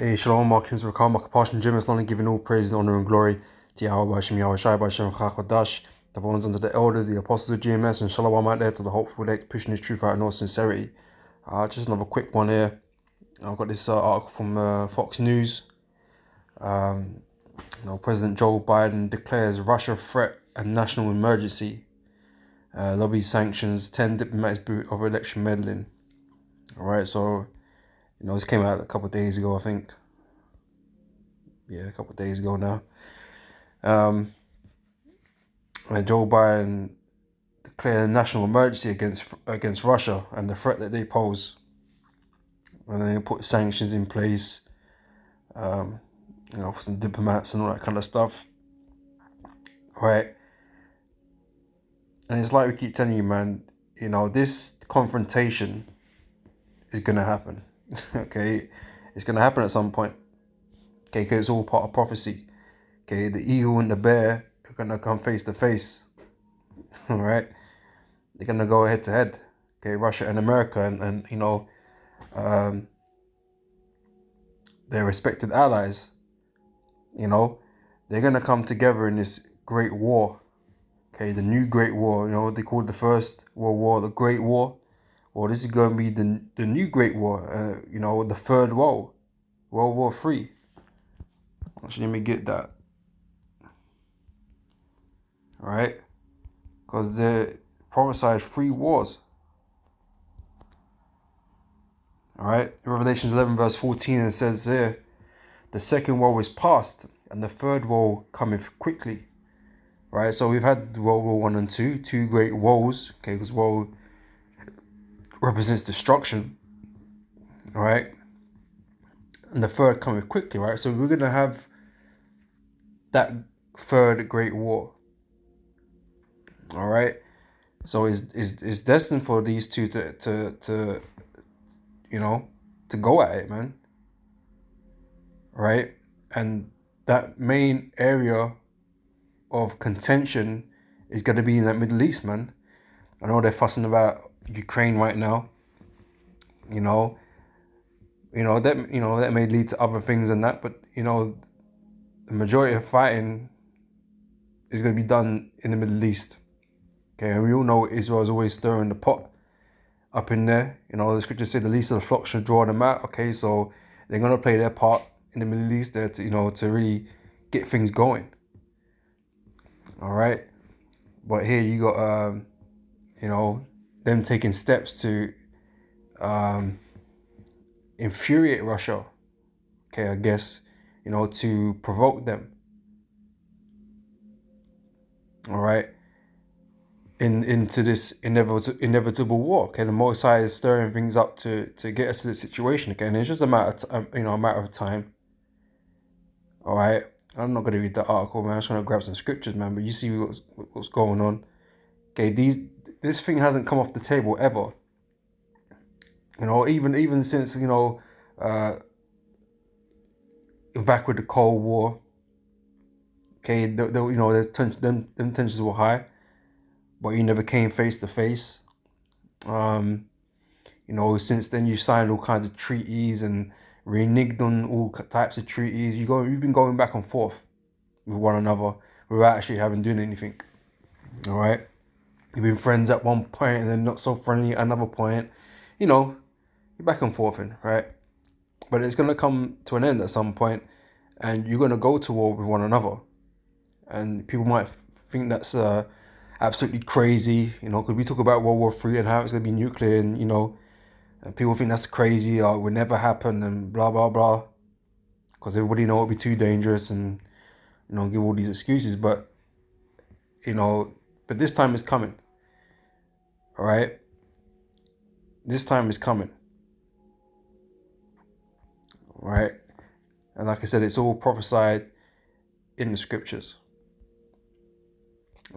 Hey, Shalom, Markins, Rakam, Makapashan, Jim, Islam, giving all praise, honor, and glory to Yahweh, Hashem, Yahweh Shai, Hashem, Chakodash, the ones unto the elders, the apostles of GMS, and Shalom out there to the hopeful elect, pushing his truth out in all sincerity. Just another quick one here. I've got this article from Fox News. President Joe Biden declares Russia threat and national emergency. Lobby sanctions 10 diplomats over election meddling. All right, so this came out a couple of days ago, I think. Yeah, a couple of days ago now. And Joe Biden declared a national emergency against Russia and the threat that they pose. And then they put sanctions in place, for some diplomats and all that kind of stuff. Right. And it's like we keep telling you, man, this confrontation is going to happen. Okay. It's going to happen at some point. Okay. Because it's all part of prophecy. Okay. The eagle and the bear are going to come face to face. All right. They're going to go head to head. Okay. Russia and America and their respected allies, they're going to come together in this great war. Okay, the new Great War, they called the First World War the Great War. Well, this is going to be the new Great War, the Third World War III. Actually, let me get that. All right, because they prophesied 3 wars. All right, Revelations 11 verse 14, it says there, the second war is past, and the third war cometh quickly. Right, so we've had World War I and II, 2 great wars. Okay, because war represents destruction. All right, and the third coming quickly. Right, so we're gonna have that third great war. All right, so it's destined for these two to go at it, man. Right, and that main area of contention is going to be in that Middle East, man. I know they're fussing about Ukraine right now. That may lead to other things than that, but the majority of fighting is going to be done in the Middle East. Okay, and we all know Israel is always stirring the pot up in there. The scriptures say the least of the flock should draw them out. Okay, so they're going to play their part in the Middle East there to really get things going. All right, but here you got them taking steps to infuriate Russia. Okay, I guess to provoke them. All right, into this inevitable war. Okay, the Most High is stirring things up to get us to this situation. Okay, and it's just a matter of time. All right, I'm not going to read the article, man. I'm just going to grab some scriptures, man. But you see what's going on. Okay, this thing hasn't come off the table ever. Even since back with the Cold War. Okay, them tensions were high, but you never came face to face. Since then you signed all kinds of treaties and reneged on all types of treaties. You've been going back and forth with one another without actually having done anything. All right, you've been friends at one point and then not so friendly at another point. You're back and forthing, right? But it's gonna come to an end at some point, and you're gonna go to war with one another. And people might think that's absolutely crazy, because we talk about World War III and how it's gonna be nuclear, and and people think that's crazy, or it would never happen, and blah blah blah, because everybody know it'd be too dangerous, and give all these excuses. But but this time is coming. All right, this time is coming. All right, and like I said, it's all prophesied in the scriptures.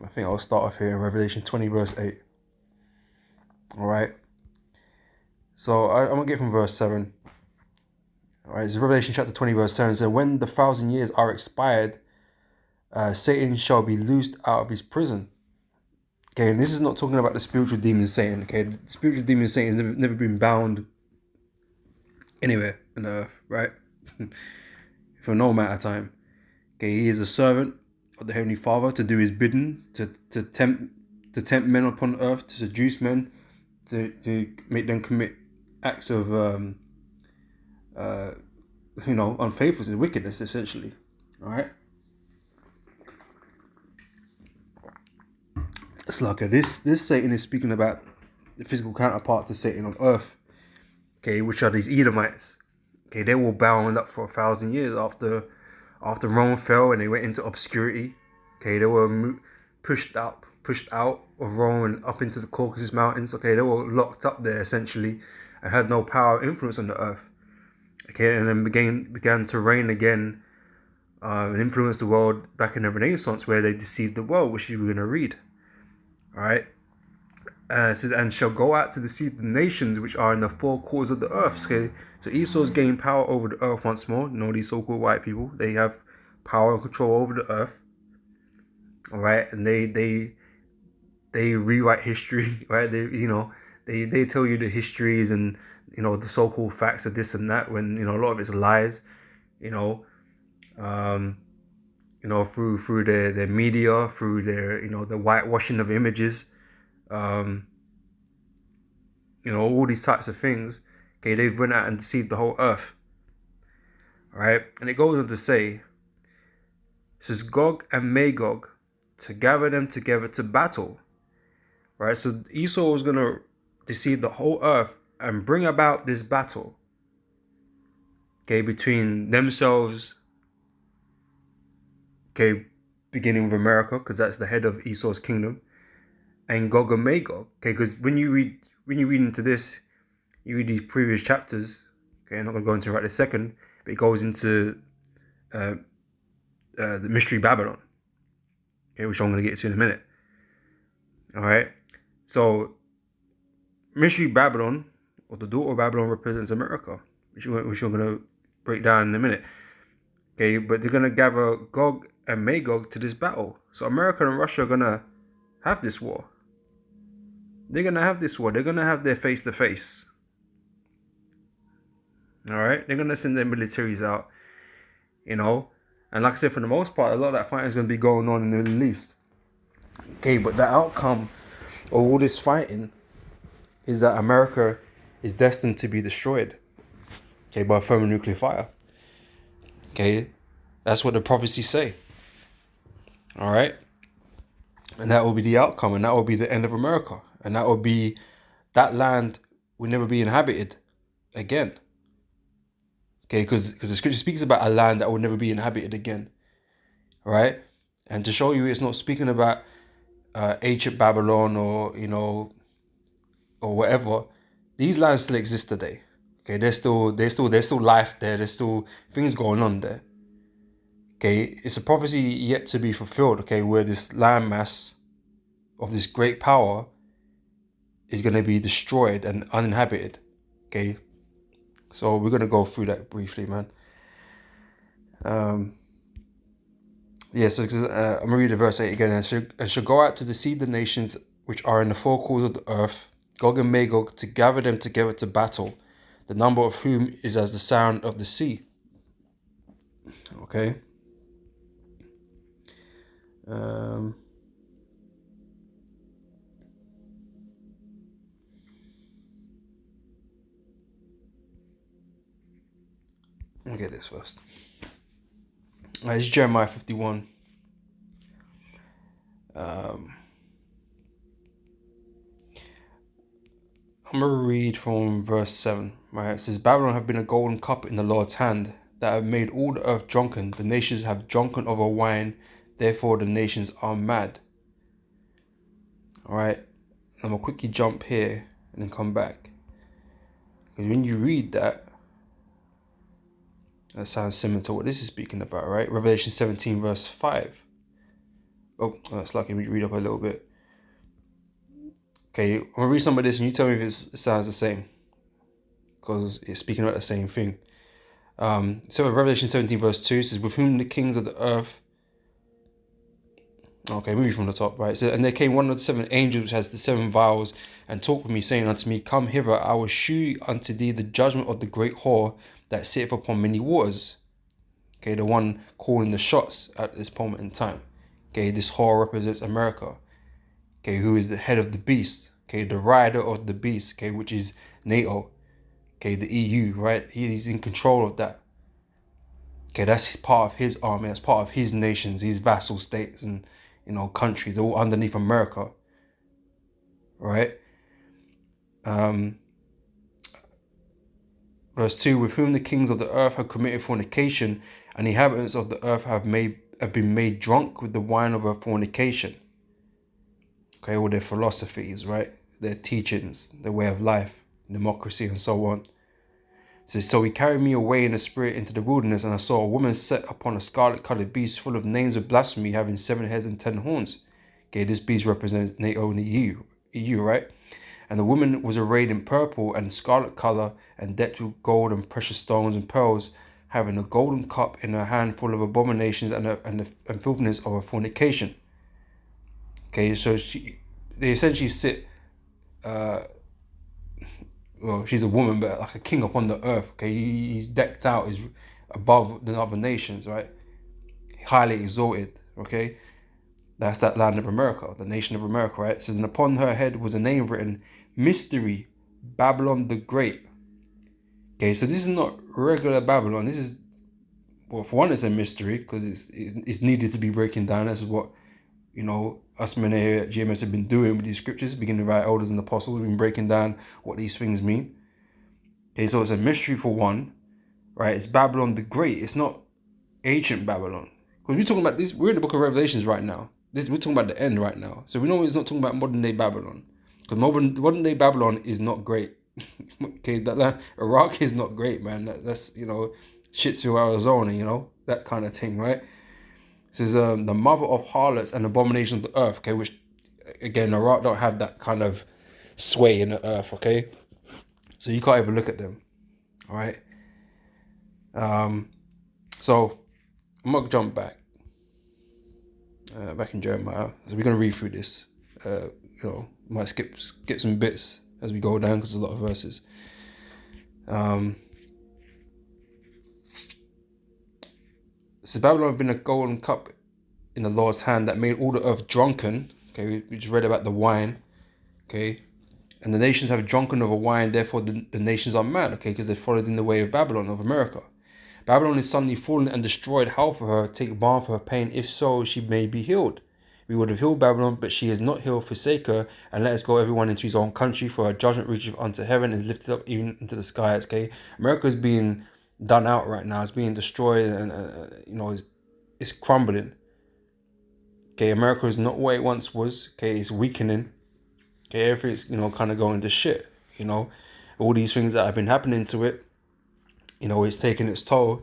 I think I'll start off here in Revelation 20 verse 8. All right. So I'm going to get from verse 7. All right. It's Revelation chapter 20 verse 7. It says, when the 1,000 years are expired, Satan shall be loosed out of his prison. Okay. And this is not talking about the spiritual demon Satan. Okay. The spiritual demon Satan has never been bound anywhere on earth. Right. for no amount of time. Okay, he is a servant of the Heavenly Father to do his bidding, to tempt men upon earth, to seduce men, to make them commit acts of unfaithfulness and wickedness, essentially. All right. It's like this Satan is speaking about the physical counterpart to Satan on earth. Okay, which are these Edomites. Okay, they were bound up for 1,000 years after Rome fell and they went into obscurity. Okay, they were pushed out of Rome and up into the Caucasus Mountains. Okay, they were locked up there essentially and had no power or influence on the earth. Okay, and then began to reign again and influence the world back in the Renaissance, where they deceived the world, which you were going to read. All right. And shall go out to deceive the nations which are in the four quarters of the earth. Okay, so Esau's gained power over the earth once more. You know, these so-called white people, they have power and control over the earth. All right, and they rewrite history, right? They tell you the histories and the so-called facts of this and that, when a lot of it's lies. Through their media, through their the whitewashing of images. All these types of things. Okay, they've went out and deceived the whole earth. All right, and it goes on to say, it says Gog and Magog, to gather them together to battle. Right, so Esau was going to deceive the whole earth and bring about this battle. Okay, between themselves. Okay, beginning with America, because that's the head of Esau's kingdom, and Gog and Magog. Okay, because when you read into this, you read these previous chapters. Okay, I'm not going to go into it right this second, but it goes into the mystery Babylon. Okay, which I'm going to get to in a minute. All right, so mystery Babylon, or the daughter of Babylon, represents America, which I'm going to break down in a minute. Okay, but they're going to gather Gog and Magog to this battle. So America and Russia are going to have this war. They're going to have this war. They're going to have their face-to-face. All right? They're going to send their militaries out, And like I said, for the most part, a lot of that fighting is going to be going on in the Middle East. Okay, but the outcome of all this fighting is that America is destined to be destroyed. Okay, by thermonuclear fire. Okay, that's what the prophecies say. All right, and that will be the outcome, and that will be the end of America, and that will be that land will never be inhabited again. Okay, because the scripture speaks about a land that will never be inhabited again. All right, and to show you, it's not speaking about ancient Babylon or or whatever. These lands still exist today. Okay, there's still life there. There's still things going on there. Okay, it's a prophecy yet to be fulfilled. Okay, where this landmass of this great power is going to be destroyed and uninhabited. Okay, so we're going to go through that briefly, man. So I'm going to read the verse 8 again. And shall go out to deceive the nations which are in the four quarters of the earth, Gog and Magog, to gather them together to battle, the number of whom is as the sound of the sea. Okay. Let me get this first. It's Jeremiah 51. I'm going to read from verse 7. Right? It says, Babylon have been a golden cup in the Lord's hand, that have made all the earth drunken. The nations have drunken of her wine, therefore the nations are mad. Alright, I'm going to quickly jump here and then come back. Because when you read that sounds similar to what this is speaking about, right? Revelation 17 verse 5. Oh, that's lucky. Let me read up a little bit. Okay, I'm going to read some of this and you tell me if it sounds the same. Because it's speaking about the same thing. So Revelation 17 verse 2 says, with whom the kings of the earth... Okay, moving from the top, right? So, and there came one of the seven angels which has the seven vials, and talked with me, saying unto me, come hither, I will shew unto thee the judgment of the great whore that sitteth upon many waters. Okay, the one calling the shots at this moment in time. Okay, this whore represents America. Okay, who is the head of the beast. Okay, the rider of the beast. Okay, which is NATO. Okay, the EU, right? He's in control of that. Okay, that's part of his army. That's part of his nations, his vassal states and, countries, all underneath America. Right? Verse 2, with whom the kings of the earth have committed fornication, and the inhabitants of the earth have been made drunk with the wine of her fornication. Okay, all their philosophies, right? Their teachings, their way of life, democracy, and so on. So he carried me away in the spirit into the wilderness, and I saw a woman set upon a scarlet-colored beast full of names of blasphemy, having 7 heads and 10 horns. Okay, this beast represents NATO and the EU, right? And the woman was arrayed in purple and scarlet color, and decked with gold and precious stones and pearls, having a golden cup in her hand full of abominations and filthiness of her fornication. Okay, so they essentially sit, well, she's a woman, but like a king upon the earth. Okay, he's decked out, is above the other nations, right? Highly exalted. Okay, that's that land of America, the nation of America, right? It says, and upon her head was a name written, Mystery, Babylon the Great. Okay, so this is not regular Babylon. This is, well, for one, it's a mystery because it's needed to be breaking down. That's what, us men here at GMS have been doing with these scriptures, beginning by elders and apostles. We've been breaking down what these things mean. Okay, so it's a mystery for one, right? It's Babylon the Great. It's not ancient Babylon. Because we're talking about this, we're in the book of Revelations right now. We're talking about the end right now. So we know it's not talking about modern day Babylon. Because modern day Babylon is not great. Okay, Iraq is not great, man. That's, Shitsville, Arizona, that kind of thing, right? This is the mother of harlots and abomination of the earth, okay, which, again, Iraq don't have that kind of sway in the earth, okay? So you can't even look at them, all right? So I'm going to jump back in Jeremiah. So we're going to read through this. Might skip some bits as we go down because there's a lot of verses. So Babylon had been a golden cup in the Lord's hand that made all the earth drunken. Okay, we just read about the wine. Okay, and the nations have drunken of a wine, therefore the nations are mad. Okay, because they followed in the way of Babylon, of America. Babylon is suddenly fallen and destroyed. How for her? Take balm for her pain. If so, she may be healed. We would have healed Babylon, but she is not healed. Forsake her, and let us go everyone into his own country, for her judgment reacheth unto heaven and is lifted up even into the skies. Okay, America is being done out right now. It's being destroyed, and it's crumbling. Okay, America is not what it once was. Okay, it's weakening. Okay, everything's kind of going to shit. All these things that have been happening to it. It's taking its toll,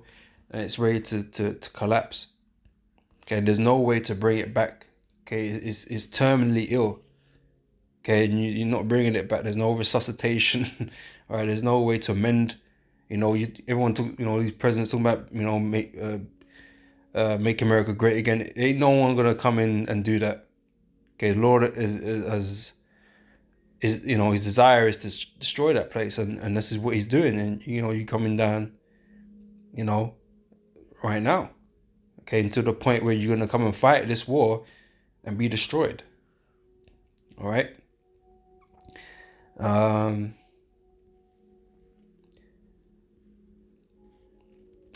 and it's ready to collapse. Okay, there's no way to bring it back. Okay, it's terminally ill. Okay, and you're not bringing it back. There's no resuscitation. All right, there's no way to mend. Everyone took. These presidents talking about make America great again. Ain't no one gonna come in and do that. Okay, Lord his desire is to destroy that place, and this is what he's doing. And you're coming down, right now. Okay, to the point where you're gonna come and fight this war and be destroyed. All right.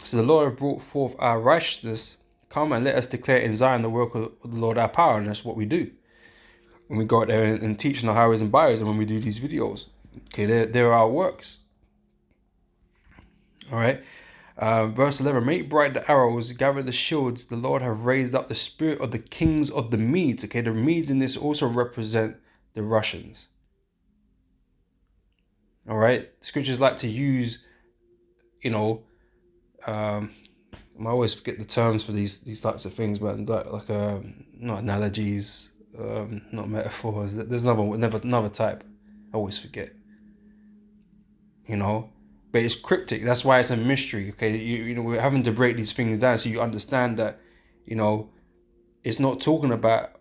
So the Lord have brought forth our righteousness. Come and let us declare in Zion the work of the Lord our power, and that's what we do when we go out there and teach in the highways and byways, and when we do these videos. Okay, there are our works. All right. Verse 11, make bright the arrows, gather the shields. The Lord have raised up the spirit of the kings of the Medes. Okay, the Medes in this also represent the Russians. All right, scriptures like to use, I always forget the terms for these types of things, but like not analogies, not metaphors. There's another type. I always forget. But it's cryptic. That's why it's a mystery. Okay, we're having to break these things down so you understand that, it's not talking about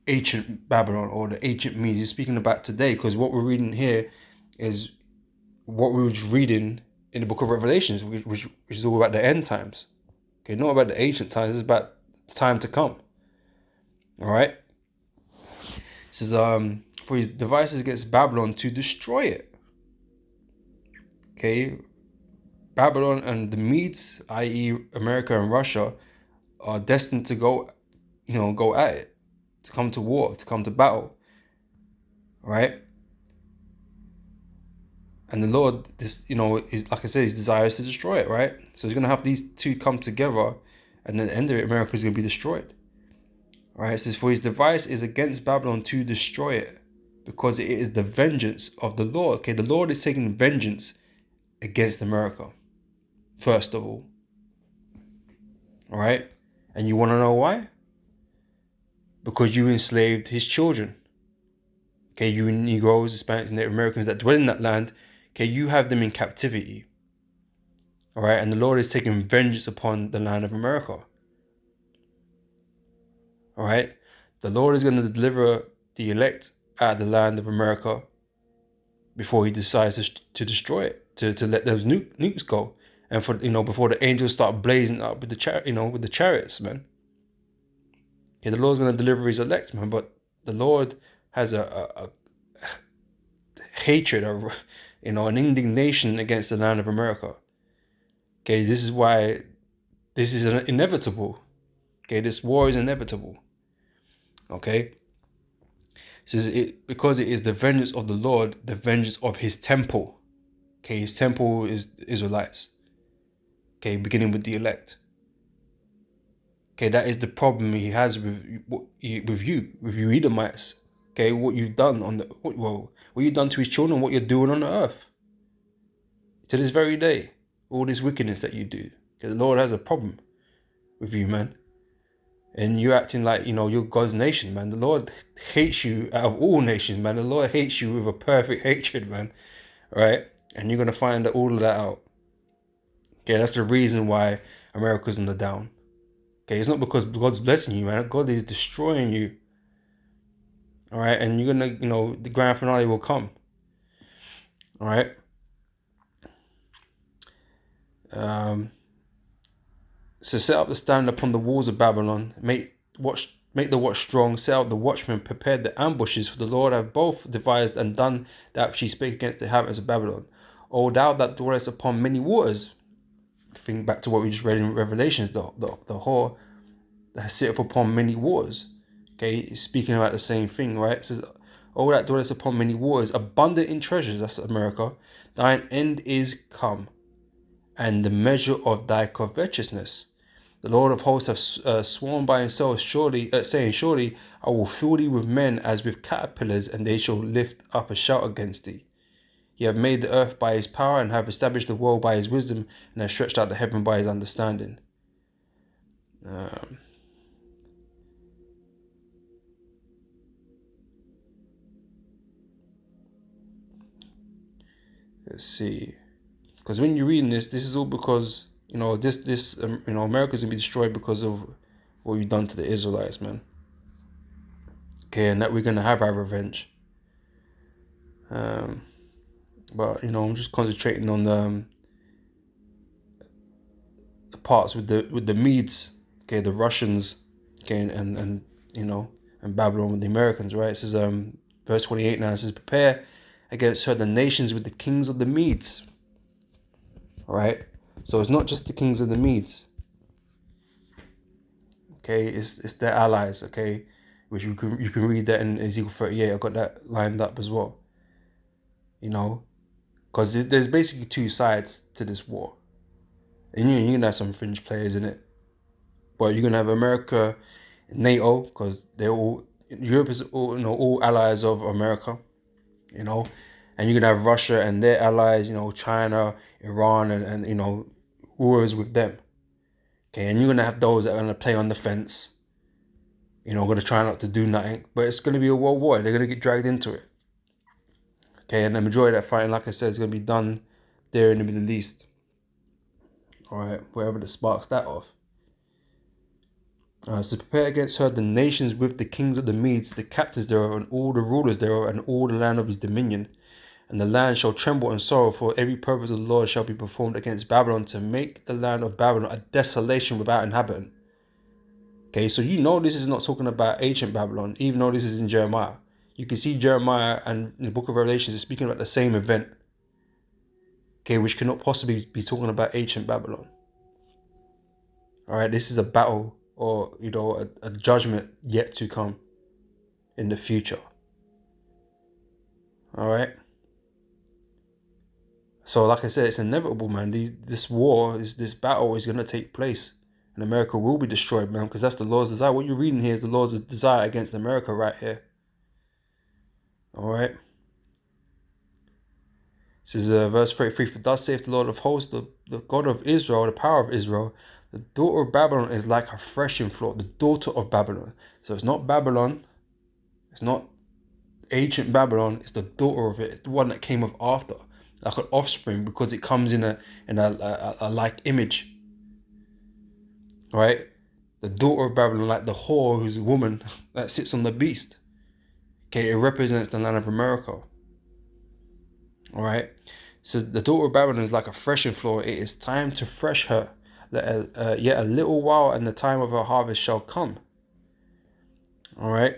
ancient Babylon or the ancient Medes. It's speaking about today, because what we're reading here is what we were reading in the book of Revelations, which is all about the end times. Okay, not about the ancient times, it's about the time to come. All right. This is for his devices against Babylon to destroy it. Okay, Babylon and the Medes, i.e., America and Russia, are destined to go at it, to come to war, to come to battle. Right? And the Lord, is like I said, his desire is to destroy it, right? So he's gonna have these two come together, and at the end of it, America is gonna be destroyed. Right? It says, for his device is against Babylon to destroy it, because it is the vengeance of the Lord. Okay, the Lord is taking vengeance against America, first of all. All right? And you want to know why? Because you enslaved his children. Okay, you Negroes, Hispanics, and Native Americans that dwell in that land, okay, you have them in captivity. All right? And the Lord is taking vengeance upon the land of America. All right? The Lord is going to deliver the elect out of the land of America before he decides to destroy it, to let those nukes go, and before the angels start blazing up with the chariots, man. Okay, the Lord's gonna deliver his elect, man, but the Lord has a hatred, an indignation against the land of America. Okay, this is why this is inevitable. Okay, this war is inevitable. Okay. Says it because it is the vengeance of the Lord, the vengeance of his temple. Okay, his temple is the Israelites. Okay, beginning with the elect. Okay, that is the problem he has with you Edomites. Okay, what you've done what you've done to his children, what you're doing on the earth. To this very day, all this wickedness that you do. Okay, the Lord has a problem with you, man. And you're acting like, you're God's nation, man. The Lord hates you out of all nations, man. The Lord hates you with a perfect hatred, man. Right? And you're going to find all of that out. Okay, that's the reason why America's on the down. Okay, it's not because God's blessing you, man. God is destroying you. All right, and you're gonna, the grand finale will come. All right. So set up the stand upon the walls of Babylon. Make the watch strong. Set out the watchmen. Prepare the ambushes. For the Lord have both devised and done that which he spake against the inhabitants of Babylon. O thou that dwellest upon many waters. Think back to what we just read in Revelations. The whore that sitteth upon many waters. Okay, it's speaking about the same thing, right? It says, "O that dwellest upon many waters, abundant in treasures." That's America. Thine end is come, and the measure of thy covetousness. The Lord of hosts hath sworn by himself, saying, Surely I will fill thee with men as with caterpillars, and they shall lift up a shout against thee. He hath made the earth by his power, and hath established the world by his wisdom, and hath stretched out the heaven by his understanding. Let's see. Because when you're reading this is all because, America's going to be destroyed because of what you've done to the Israelites, man. Okay, and that we're going to have our revenge. But, I'm just concentrating on the parts with the Medes, okay, the Russians, okay, and Babylon with the Americans, right? It says, verse 28 now, it says, prepare against her the nations with the kings of the Medes. All right, so it's not just the kings of the Medes. Okay, it's their allies. Okay, which you can read that in Ezekiel 38. I got that lined up as well. Because there's basically two sides to this war, and you're gonna have some fringe players in it, but you're gonna have America, NATO, because Europe is all allies of America, and you're gonna have Russia and their allies, China, Iran, and whoever's with them. Okay, and you're gonna have those that are gonna play on the fence. Gonna try not to do nothing, but it's gonna be a world war. They're gonna get dragged into it. Okay, and the majority of that fighting, like I said, is gonna be done there in the Middle East. All right, wherever that sparks that off. So prepare against her the nations with the kings of the Medes, the captains thereof, and all the rulers thereof, and all the land of his dominion. And the land shall tremble and sorrow, for every purpose of the Lord shall be performed against Babylon, to make the land of Babylon a desolation without inhabitant. Okay, so this is not talking about ancient Babylon, even though this is in Jeremiah. You can see Jeremiah and the book of Revelation is speaking about the same event. Okay, which cannot possibly be talking about ancient Babylon. All right, this is a battle, or a judgment yet to come in the future. All right. So, like I said, it's inevitable, man. This battle is gonna take place, and America will be destroyed, man, because that's the Lord's desire. What you're reading here is the Lord's desire against America, right here. All right. This is verse 33. For thus saith the Lord of hosts, the God of Israel, the power of Israel, the daughter of Babylon is like a threshing floor. The daughter of Babylon. So it's not Babylon. It's not ancient Babylon. It's the daughter of it. It's the one that came of after, like an offspring, because it comes in a like image. Right? The daughter of Babylon, like the whore, who's a woman that sits on the beast. Okay, it represents the land of America. All right. So the daughter of Babylon is like a threshing floor. It is time to thresh her. Yet a little while, and the time of her harvest shall come. All right.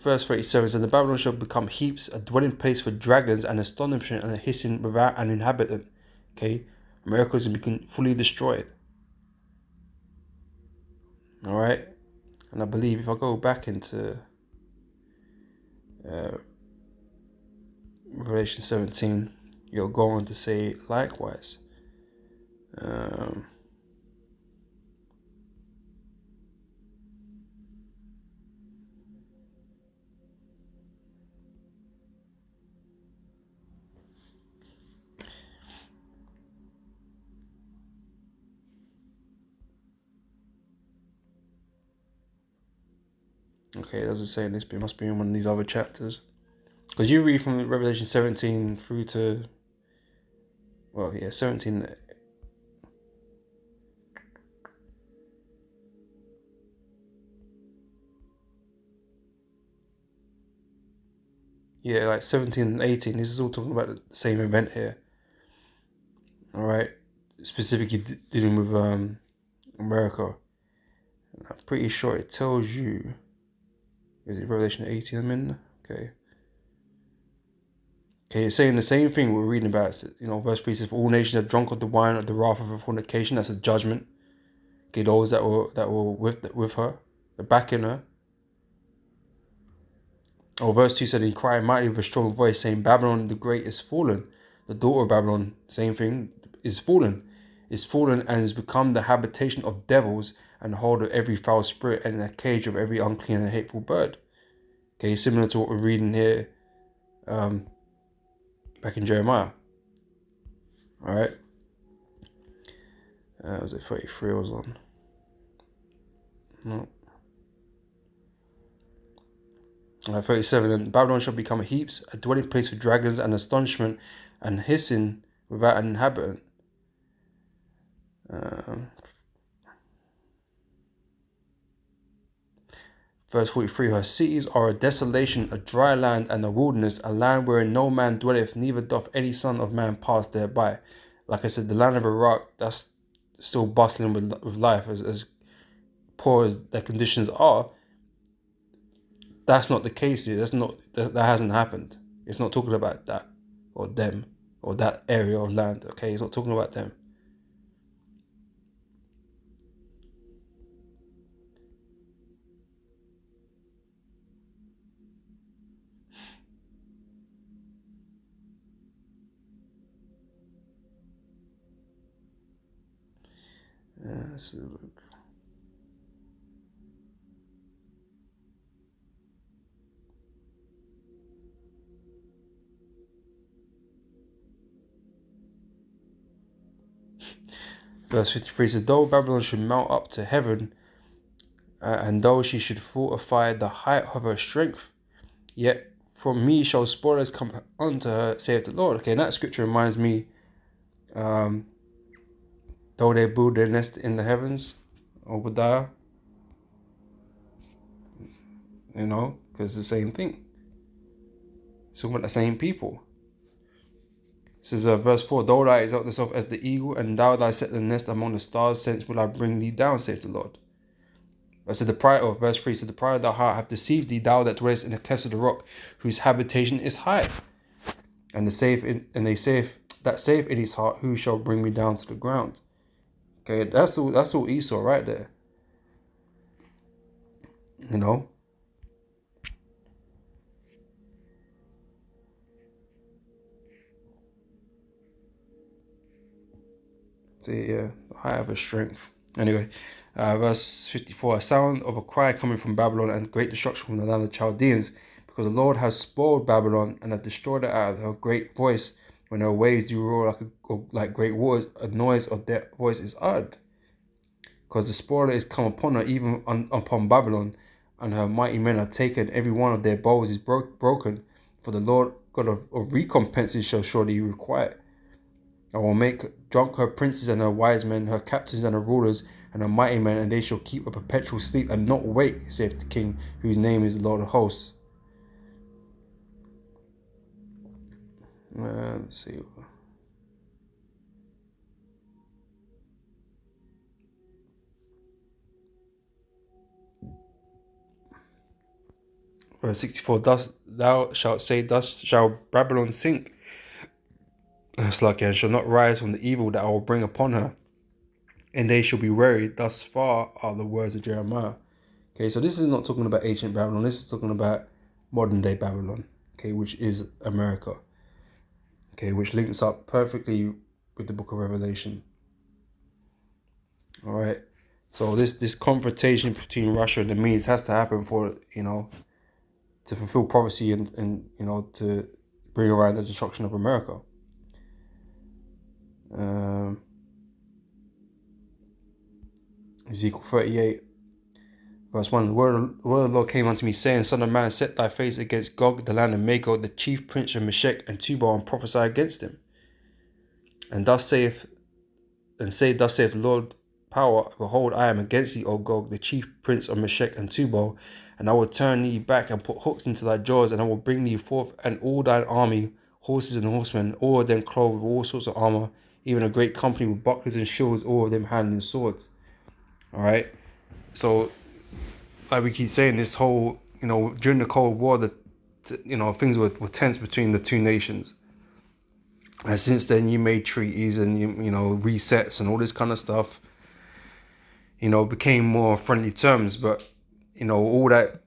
Verse 37 says, the Babylon shall become heaps, a dwelling place for dragons, and astonishment and a hissing without an inhabitant. Okay, America is going to be fully destroyed. All right, and I believe if I go back into Revelation 17, you'll go on to say likewise. Okay, it doesn't say in this, but it must be in one of these other chapters. Because you read from Revelation 17 through to, 17. Yeah, like 17 and 18. This is all talking about the same event here. All right, specifically dealing with America. And I'm pretty sure it tells you. Is it Revelation 18 I'm in? Okay. Okay, it's saying the same thing we're reading about. Verse 3 says, for all nations are drunk of the wine of the wrath of her fornication. That's a judgment. Okay, those that were with her, they're backing her. Verse 2 said, he cried mightily with a strong voice, saying, Babylon the great is fallen. The daughter of Babylon, same thing, is fallen and has become the habitation of devils, and the hold of every foul spirit, and the cage of every unclean and hateful bird. Okay, similar to what we're reading here back in Jeremiah. All right. Was it 33 I was on? No. 37, and Babylon shall become a heaps, a dwelling place for dragons, and astonishment, and hissing without an inhabitant. Verse 43, her cities are a desolation, a dry land, and a wilderness, a land wherein no man dwelleth, neither doth any son of man pass thereby. Like I said, the land of Iraq, that's still bustling with life, as poor as their conditions are. That's not the case here. That hasn't happened. It's not talking about that, or them, or that area of land. Okay, it's not talking about them. Let's look. Verse 53 says, though Babylon should mount up to heaven, and though she should fortify the height of her strength, yet from me shall spoilers come unto her, saith the Lord. Okay, and that scripture reminds me, though they build their nest in the heavens, Obadiah, because it's the same thing. It's about the same people. This is verse 4. Thou thou exalt thyself as the eagle, and thou set the nest among the stars, since will I bring thee down, saith the Lord. Verse 3 said, the pride of thy heart hath deceived thee, thou that dwellest in the clefts of the rock, whose habitation is high. And they saith in his heart, who shall bring me down to the ground? Okay, that's all Esau right there. See, yeah, high of a strength. Anyway, verse 54, a sound of a cry coming from Babylon and great destruction from the land of the Chaldeans, because the Lord has spoiled Babylon and hath destroyed it out of her great voice. When her waves do roar like great waters, a noise of their voice is uttered. Because the spoiler is come upon her, even upon Babylon, and her mighty men are taken, every one of their bows is broken, for the Lord God of recompenses shall surely require. I will make drunk her princes and her wise men, her captains and her rulers, and her mighty men, and they shall keep a perpetual sleep and not wake, saith the King, whose name is the Lord of hosts. Let's see. Verse 64, thus thou shalt say, thus shall Babylon sink, and shall not rise from the evil that I will bring upon her, and they shall be weary. Thus far are the words of Jeremiah. Okay, so this is not talking about ancient Babylon. This is talking about modern day Babylon, okay, which is America, okay, which links up perfectly with the book of Revelation. All right, so this confrontation between Russia and the Medes has to happen for, to fulfill prophecy and to bring around the destruction of America. Ezekiel 38, verse 1, the word of the Lord came unto me, saying, Son of man, set thy face against Gog, the land of Magog, the chief prince of Meshech and Tubal, and prophesy against him. And thus saith the Lord power, behold, I am against thee, O Gog, the chief prince of Meshech and Tubal, and I will turn thee back and put hooks into thy jaws, and I will bring thee forth, and all thine army, horses and horsemen, all of them clothed with all sorts of armor, even a great company with bucklers and shields, all of them handling swords. All right, so like we keep saying, this whole, during the Cold War, things were tense between the two nations. And since then, you made treaties and resets and all this kind of stuff. Became more friendly terms, but all that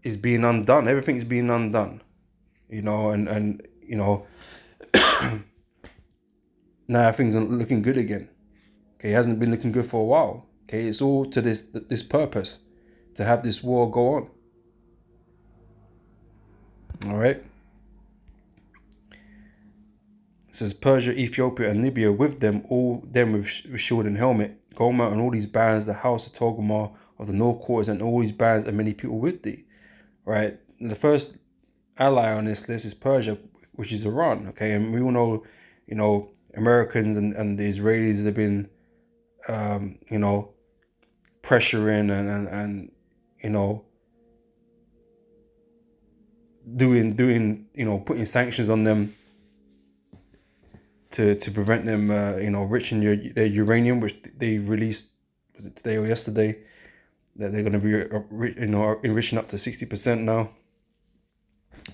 is being undone. Everything's being undone. And now things are looking good again. Okay, it hasn't been looking good for a while. Okay, it's all to this purpose, to have this war go on. All right. It says Persia, Ethiopia, and Libya with them, all them with shield and helmet, Gomer and all these bands, the house of Togomar of the north quarters, and all these bands and many people with thee. Right. And the first ally on this list is Persia, which is Iran. Okay, and we all know, Americans and the Israelis have been, pressuring and doing putting sanctions on them to prevent them enriching their uranium, which they released, was it today or yesterday, that they're going to be enriching up to 60% now.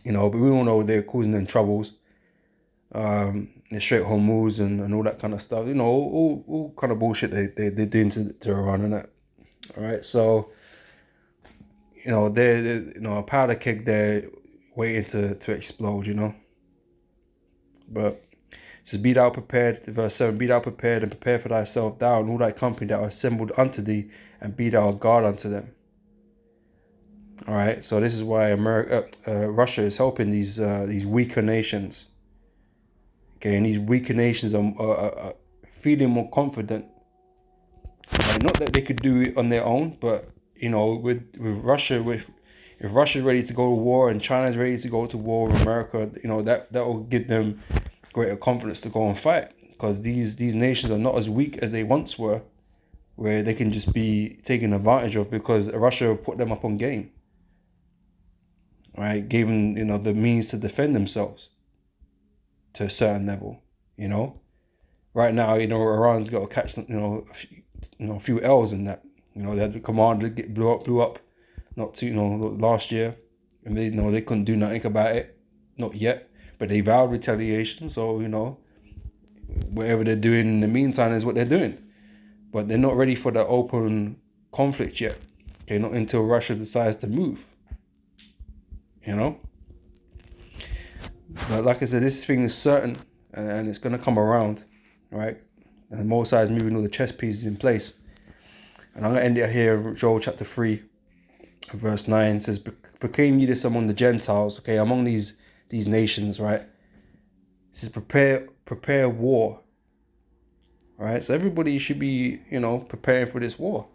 But we all know they're causing them troubles. The Strait Hormuz and all that kind of stuff. All kind of bullshit they're doing to Iran and that. All right, so they're a powder keg there waiting to explode. But it says, be thou prepared, verse 7, be thou prepared and prepare for thyself, thou and all thy company that are assembled unto thee, and be thou a guard unto them. All right, so this is why Russia is helping these weaker nations. Okay, and these weaker nations are feeling more confident. Not that they could do it on their own, but with Russia, with if Russia's ready to go to war and China's ready to go to war with America, that will give them greater confidence to go and fight, because these nations are not as weak as they once were, where they can just be taken advantage of because Russia put them up on game, right? Gave them, the means to defend themselves to a certain level, Right now, Iran's got to catch, a few L's in that. They had the commander get blew up, not too, last year, and they couldn't do nothing about it, not yet. But they vowed retaliation, so whatever they're doing in the meantime is what they're doing. But they're not ready for the open conflict yet. Okay, not until Russia decides to move. But like I said, this thing is certain, and it's gonna come around, right? And Mosai is moving all the chess pieces in place. And I'm gonna end it here. Joel chapter 3, verse 9 says, "Proclaim ye this among the Gentiles." Okay, among these nations, right? It says, prepare war. All right, so everybody should be, preparing for this war.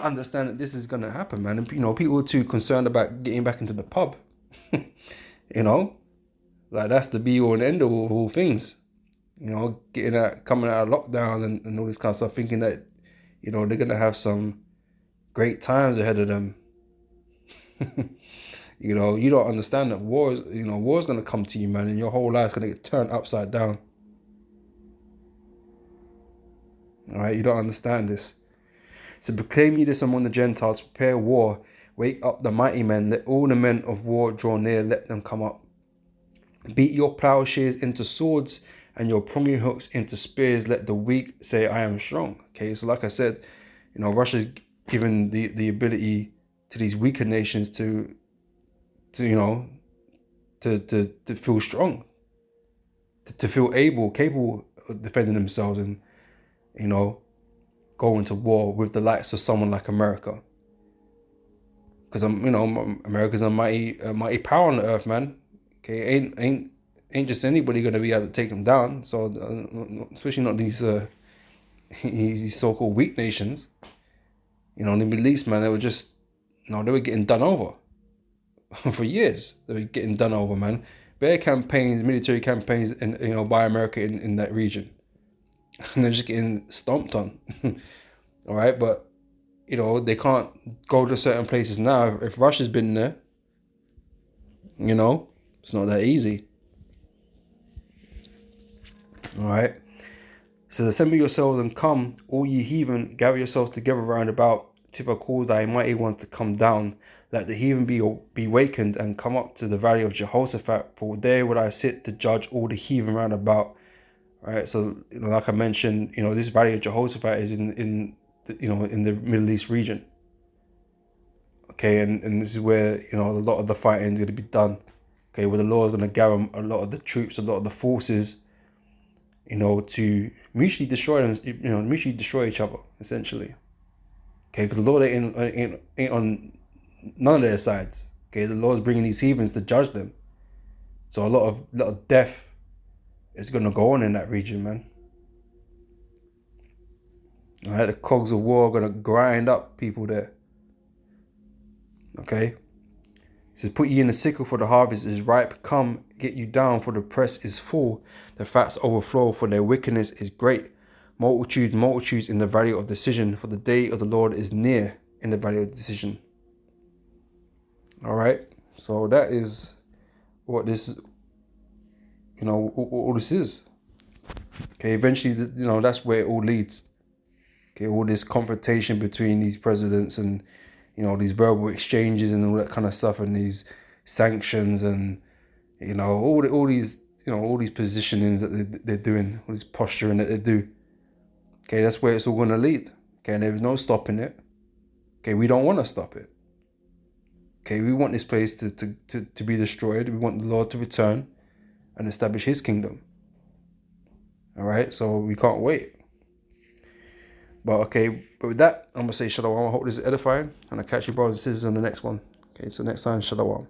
Understand that this is gonna happen, man. And people are too concerned about getting back into the pub. Like that's the be all and end all of all things. Coming out of lockdown and all this kind of stuff, thinking that, they're gonna have some great times ahead of them. You don't understand that war's gonna come to you, man, and your whole life's gonna get turned upside down. All right, you don't understand this. So proclaim ye this among the Gentiles, prepare war, wake up the mighty men, let all the men of war draw near, let them come up. Beat your plowshares into swords and your pruning hooks into spears, let the weak say, I am strong. Okay, so like I said, Russia's given the ability to these weaker nations to feel strong, to feel capable of defending themselves and, go into war with the likes of someone like America. Because America's a mighty power on the earth, man. Okay, ain't just anybody gonna be able to take them down. So especially not these so-called weak nations. In the Middle East, man, they were just they were getting done over for years. They were getting done over, man. Bare campaigns, military campaigns, and by America in that region, and they're just getting stomped on. All right, but they can't go to certain places now. If Russia's been there, it's not that easy. All right. So assemble yourselves and come, all ye heathen, gather yourselves together round about, till I cause thy mighty ones to come down. Let the heathen be wakened and come up to the valley of Jehoshaphat, for there would I sit to judge all the heathen round about. All right. So like I mentioned, this valley of Jehoshaphat is in the Middle East region. Okay, and this is where a lot of the fighting is going to be done. Okay, where the Lord is going to gather a lot of the troops, a lot of the forces, to mutually destroy them, mutually destroy each other, essentially. Okay, because the Lord ain't on none of their sides. Okay, the Lord is bringing these heathens to judge them. So a lot of death is going to go on in that region, man. All right, the cogs of war are going to grind up people there. Okay. It says, put ye in the sickle, for the harvest is ripe. Come, get you down, for the press is full. The fats overflow, for their wickedness is great. Multitudes in the valley of decision, for the day of the Lord is near in the valley of decision. All right. So that is what this, all this is. Okay. Eventually, that's where it all leads. Okay. All this confrontation between these presidents and, these verbal exchanges and all that kind of stuff, and these sanctions and, all these positionings that they're doing, all this posturing that they do. Okay, that's where it's all going to lead. Okay, and there's no stopping it. Okay, we don't want to stop it. Okay, we want this place to be destroyed. We want the Lord to return and establish his kingdom. All right, so we can't wait. But with that, I'm going to say shalom. I hope this is edifying, and I'll catch you brothers and sisters on the next one. Okay, so next time, shalom.